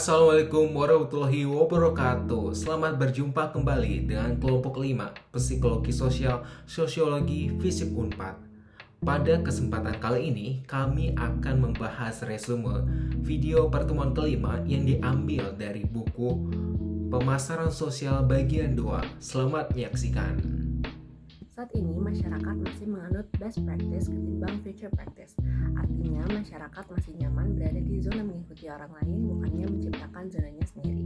Assalamualaikum warahmatullahi wabarakatuh. Selamat berjumpa kembali dengan kelompok 5 Psikologi Sosial Sosiologi FISIP Unpad. Pada kesempatan kali ini kami akan membahas resume video pertemuan kelima yang diambil dari buku Pemasaran Sosial bagian 2. Selamat menyaksikan. Saat ini masyarakat masih menganut best practice ketimbang future practice. Artinya masyarakat masih nyaman berada di zona mengikuti orang lain, bukannya menciptakan zonanya sendiri.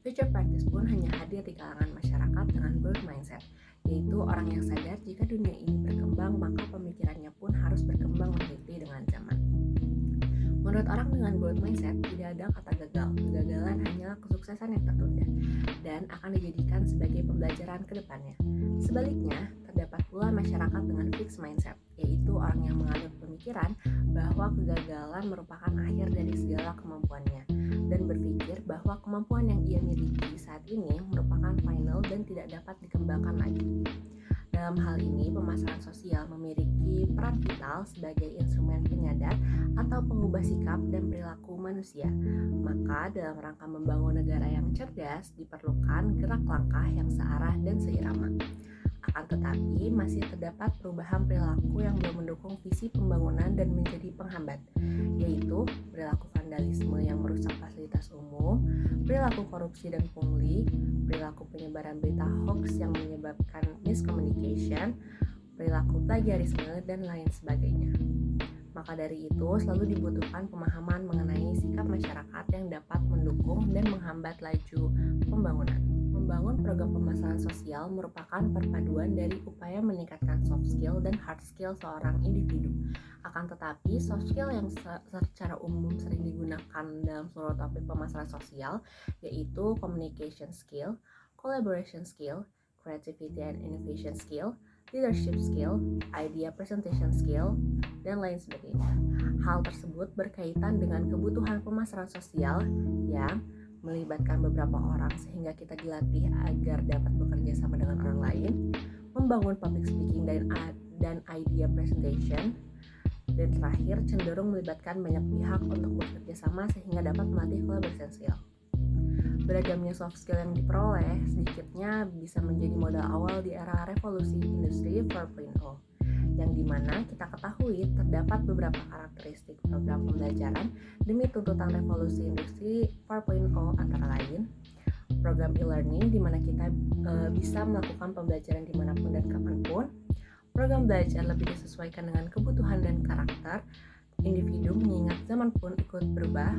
Future practice pun hanya hadir di kalangan masyarakat dengan growth mindset, yaitu orang yang sadar jika dunia ini berkembang maka pemikirannya pun harus berkembang mengikuti dengan zaman. Menurut orang dengan growth mindset, tidak ada kata gagal. Kegagalan hanyalah kesuksesan yang tertunda dan akan dijadikan sebagai pembelajaran ke depannya. Sebaliknya, terdapat pula masyarakat dengan fixed mindset, yaitu orang yang menganut pemikiran bahwa kegagalan merupakan akhir dari segala kemampuannya dan berpikir bahwa kemampuan yang ia miliki saat ini merupakan final dan tidak dapat dikembangkan lagi. Dalam hal ini, pemasaran sosial memiliki peran vital sebagai instrumen penyadar atau pengubah sikap dan perilaku manusia. Maka dalam rangka membangun negara yang cerdas, diperlukan gerak langkah yang searah dan seirama. Akan tetapi, masih terdapat perubahan perilaku yang belum mendukung visi pembangunan dan menjadi penghambat, yaitu perilaku vandalisme yang merusak fasilitas umum, perilaku korupsi dan pungli, perilaku penyebaran berita hoax yang menyebabkan miscommunication, perilaku plagiarisme, dan lain sebagainya. Maka dari itu, selalu dibutuhkan pemahaman mengenai sikap masyarakat yang dapat mendukung dan menghambat laju pembangunan. Membangun program pemasaran sosial merupakan perpaduan dari upaya meningkatkan soft skill dan hard skill seorang individu. Akan tetapi, soft skill yang secara umum sering digunakan dalam seluruh topik pemasaran sosial yaitu communication skill, collaboration skill, creativity and innovation skill, leadership skill, idea presentation skill, dan lain sebagainya. Hal tersebut berkaitan dengan kebutuhan pemasaran sosial yang melibatkan beberapa orang sehingga kita dilatih agar dapat bekerja sama dengan orang lain, membangun public speaking dan idea presentation, dan terakhir cenderung melibatkan banyak pihak untuk bekerja sama sehingga dapat melatih collaboration skill. Beragamnya soft skill yang diperoleh sedikitnya bisa menjadi modal awal di era revolusi industri 4.0, yang dimana kita ketahui terdapat beberapa karakteristik program pembelajaran demi tuntutan revolusi industri 4.0, antara lain program e-learning di mana kita bisa melakukan pembelajaran dimanapun dan kapanpun, program belajar lebih disesuaikan dengan kebutuhan dan karakter individu mengingat zaman pun ikut berubah.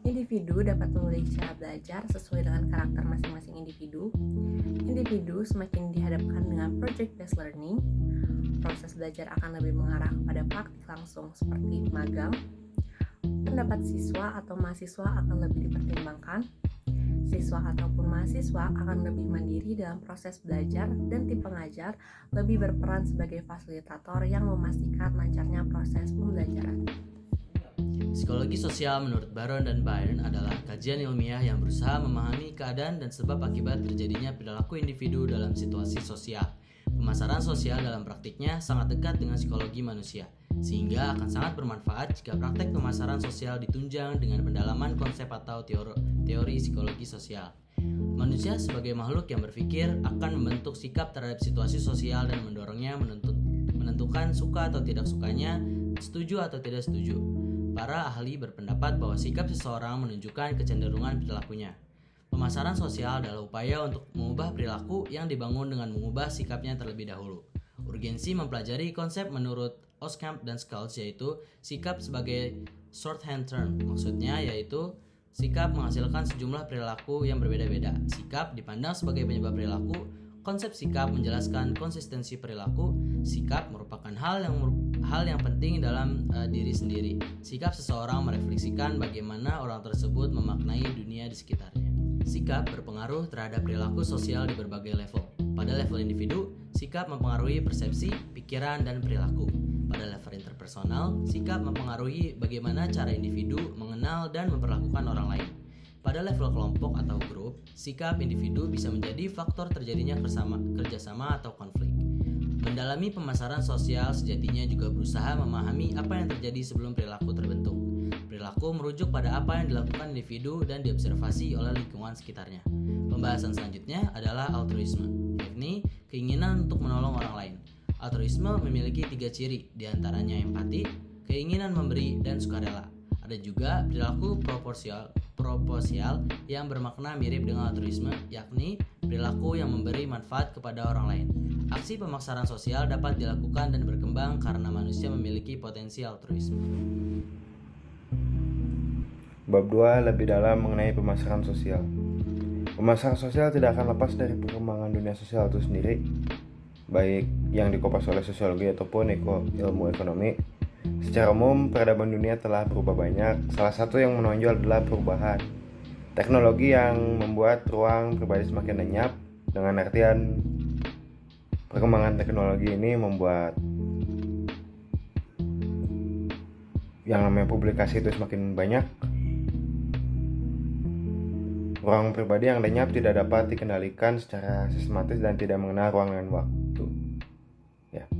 Individu dapat memilih cara belajar sesuai dengan karakter masing-masing individu. Individu semakin dihadapkan dengan project-based learning, proses belajar akan lebih mengarah kepada praktik langsung seperti magang. Pendapat siswa atau mahasiswa akan lebih dipertimbangkan. Siswa ataupun mahasiswa akan lebih mandiri dalam proses belajar dan tim pengajar lebih berperan sebagai fasilitator yang memastikan lancarnya proses pembelajaran. Psikologi sosial menurut Baron dan Byrne adalah kajian ilmiah yang berusaha memahami keadaan dan sebab akibat terjadinya perilaku individu dalam situasi sosial. Pemasaran sosial dalam praktiknya sangat dekat dengan psikologi manusia, sehingga akan sangat bermanfaat jika praktek pemasaran sosial ditunjang dengan pendalaman konsep atau teori psikologi sosial. Manusia sebagai makhluk yang berpikir akan membentuk sikap terhadap situasi sosial dan mendorongnya menentukan suka atau tidak sukanya, setuju atau tidak setuju. Para ahli berpendapat bahwa sikap seseorang menunjukkan kecenderungan perilakunya. Pemasaran sosial adalah upaya untuk mengubah perilaku yang dibangun dengan mengubah sikapnya terlebih dahulu. Urgensi mempelajari konsep menurut Oskamp dan Schultz yaitu sikap sebagai shorthand term. Maksudnya yaitu sikap menghasilkan sejumlah perilaku yang berbeda-beda. Sikap dipandang sebagai penyebab perilaku. Konsep sikap menjelaskan konsistensi perilaku. Sikap merupakan hal yang penting dalam diri sendiri. Sikap seseorang merefleksikan bagaimana orang tersebut memaknai dunia di sekitarnya. Sikap berpengaruh terhadap perilaku sosial di berbagai level. Pada level individu, sikap mempengaruhi persepsi, pikiran, dan perilaku. Pada level interpersonal, sikap mempengaruhi bagaimana cara individu mengenal dan memperlakukan orang lain. Pada level kelompok atau grup, sikap individu bisa menjadi faktor terjadinya kerjasama atau konflik. Mendalami pemasaran sosial sejatinya juga berusaha memahami apa yang terjadi sebelum perilaku terbentuk. Perilaku merujuk pada apa yang dilakukan individu dan diobservasi oleh lingkungan sekitarnya. Pembahasan selanjutnya adalah altruisme, yakni keinginan untuk menolong orang lain. Altruisme memiliki 3 ciri, diantaranya empati, keinginan memberi, dan sukarela. Ada juga perilaku proporsional yang bermakna mirip dengan altruisme, yakni perilaku yang memberi manfaat kepada orang lain. Aksi pemasaran sosial dapat dilakukan dan berkembang karena manusia memiliki potensi altruisme. Bab 2 lebih dalam mengenai pemasaran sosial. Pemasaran sosial tidak akan lepas dari perkembangan dunia sosial itu sendiri, baik yang dikupas oleh sosiologi ataupun ilmu ekonomi. Secara umum, peradaban dunia telah berubah banyak. Salah satu yang menonjol adalah perubahan teknologi yang membuat ruang pribadi semakin lenyap. Dengan artian, perkembangan teknologi ini membuat yang namanya publikasi itu semakin banyak. Ruang pribadi yang lenyap tidak dapat dikendalikan secara sistematis dan tidak mengenal ruang dan waktu. Ya.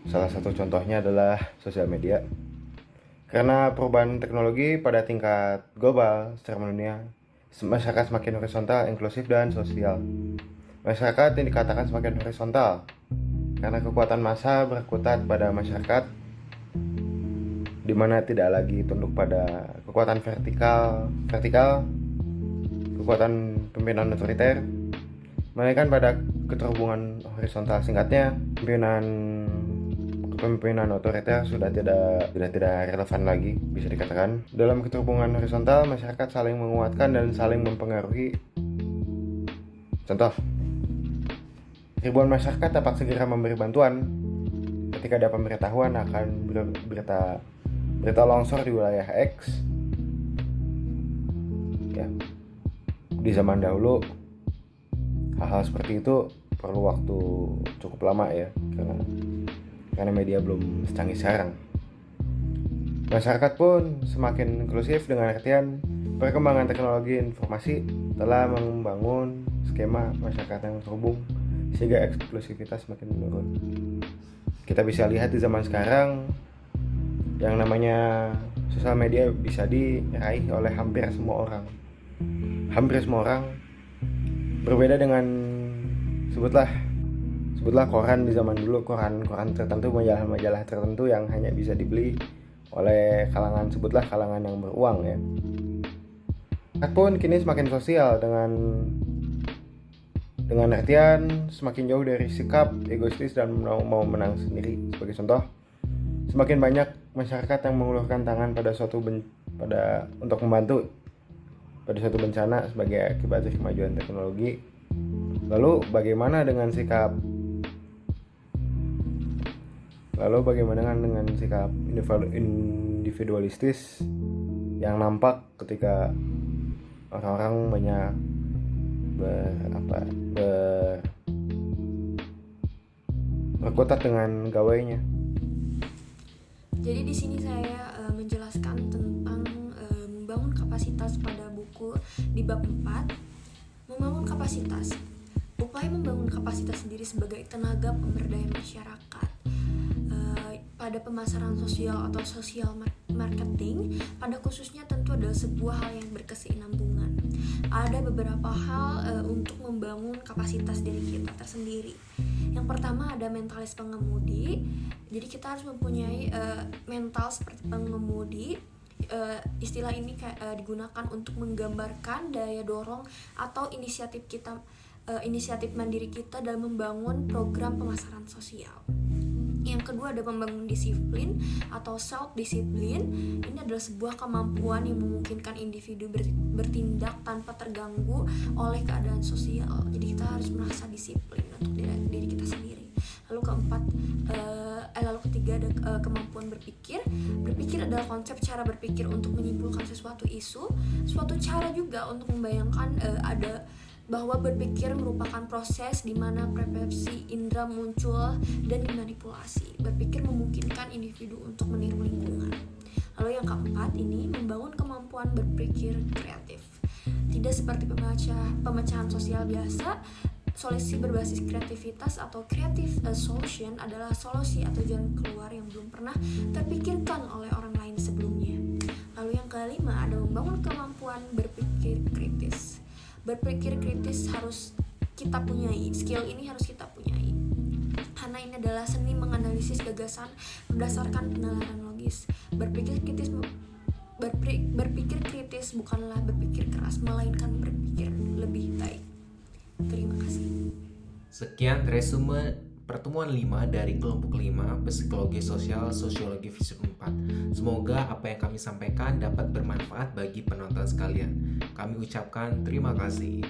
Salah satu contohnya adalah sosial media. Karena perubahan teknologi pada tingkat global secara mendunia, masyarakat semakin horizontal, inklusif, dan sosial. Masyarakat yang dikatakan semakin horizontal karena kekuatan massa berkutat pada masyarakat, di mana tidak lagi tunduk pada kekuatan vertikal, kekuatan pimpinan otoriter, melainkan pada keterhubungan horizontal. Singkatnya, kepemimpinan otoriter sudah tidak relevan lagi, bisa dikatakan. Dalam keterhubungan horizontal, masyarakat saling menguatkan dan saling mempengaruhi. Contoh, ribuan masyarakat dapat segera memberi bantuan ketika ada pemberitahuan akan berita longsor di wilayah X. Ya, di zaman dahulu hal-hal seperti itu perlu waktu cukup lama ya, karena media belum secanggih sekarang. Masyarakat pun semakin inklusif dengan artian perkembangan teknologi informasi telah membangun skema masyarakat yang terhubung sehingga eksklusivitas semakin menurun. Kita bisa lihat di zaman sekarang yang namanya sosial media bisa diraih oleh hampir semua orang. Berbeda dengan sebutlah koran di zaman dulu, koran tertentu, majalah tertentu yang hanya bisa dibeli oleh kalangan yang beruang ya. Pun kini semakin sosial dengan artian semakin jauh dari sikap egoistis dan mau menang sendiri. Sebagai contoh, semakin banyak masyarakat yang mengulurkan tangan untuk membantu pada suatu bencana sebagai akibat dari kemajuan teknologi. Lalu bagaimana dengan sikap individualistis yang nampak ketika orang-orang banyak berkutat dengan gawainya? Jadi di sini saya menjelaskan tentang membangun kapasitas pada buku di bab 4. Membangun kapasitas. Upaya membangun kapasitas sendiri sebagai tenaga pemberdayaan masyarakat pada pemasaran sosial atau social marketing pada khususnya tentu adalah sebuah hal yang berkesinambungan. Ada beberapa hal untuk membangun kapasitas diri kita tersendiri. Yang pertama ada mentalis pengemudi. Jadi kita harus mempunyai mental seperti pengemudi. Istilah ini digunakan untuk menggambarkan daya dorong atau inisiatif mandiri kita dalam membangun program pemasaran sosial. Yang kedua ada membangun disiplin atau self-disiplin. Ini adalah sebuah kemampuan yang memungkinkan individu bertindak tanpa terganggu oleh keadaan sosial. Jadi kita harus merasa disiplin untuk diri kita sendiri. Lalu ketiga ada kemampuan berpikir. Berpikir adalah konsep cara berpikir untuk menyimpulkan sesuatu isu. Suatu cara juga untuk membayangkan bahwa berpikir merupakan proses di mana persepsi indera muncul dan dimanipulasi. Berpikir memungkinkan individu untuk meniru lingkungan. Lalu yang keempat ini membangun kemampuan berpikir kreatif. Tidak seperti pemecahan sosial biasa, Solusi berbasis kreativitas atau creative solution adalah solusi atau jalan keluar yang belum pernah terpikirkan oleh orang lain sebelumnya. Lalu yang kelima ada membangun kemampuan berpikir kritis. Berpikir kritis harus kita punyai, skill ini harus kita punyai. Karena ini adalah seni menganalisis gagasan berdasarkan penalaran logis. Berpikir kritis bukanlah berpikir keras, melainkan berpikir lebih baik. Terima kasih. Sekian resume pertemuan 5 dari kelompok 5 Psikologi Sosial Sosiologi FISIP 4. Semoga apa yang kami sampaikan dapat bermanfaat bagi penonton sekalian. Kami ucapkan terima kasih.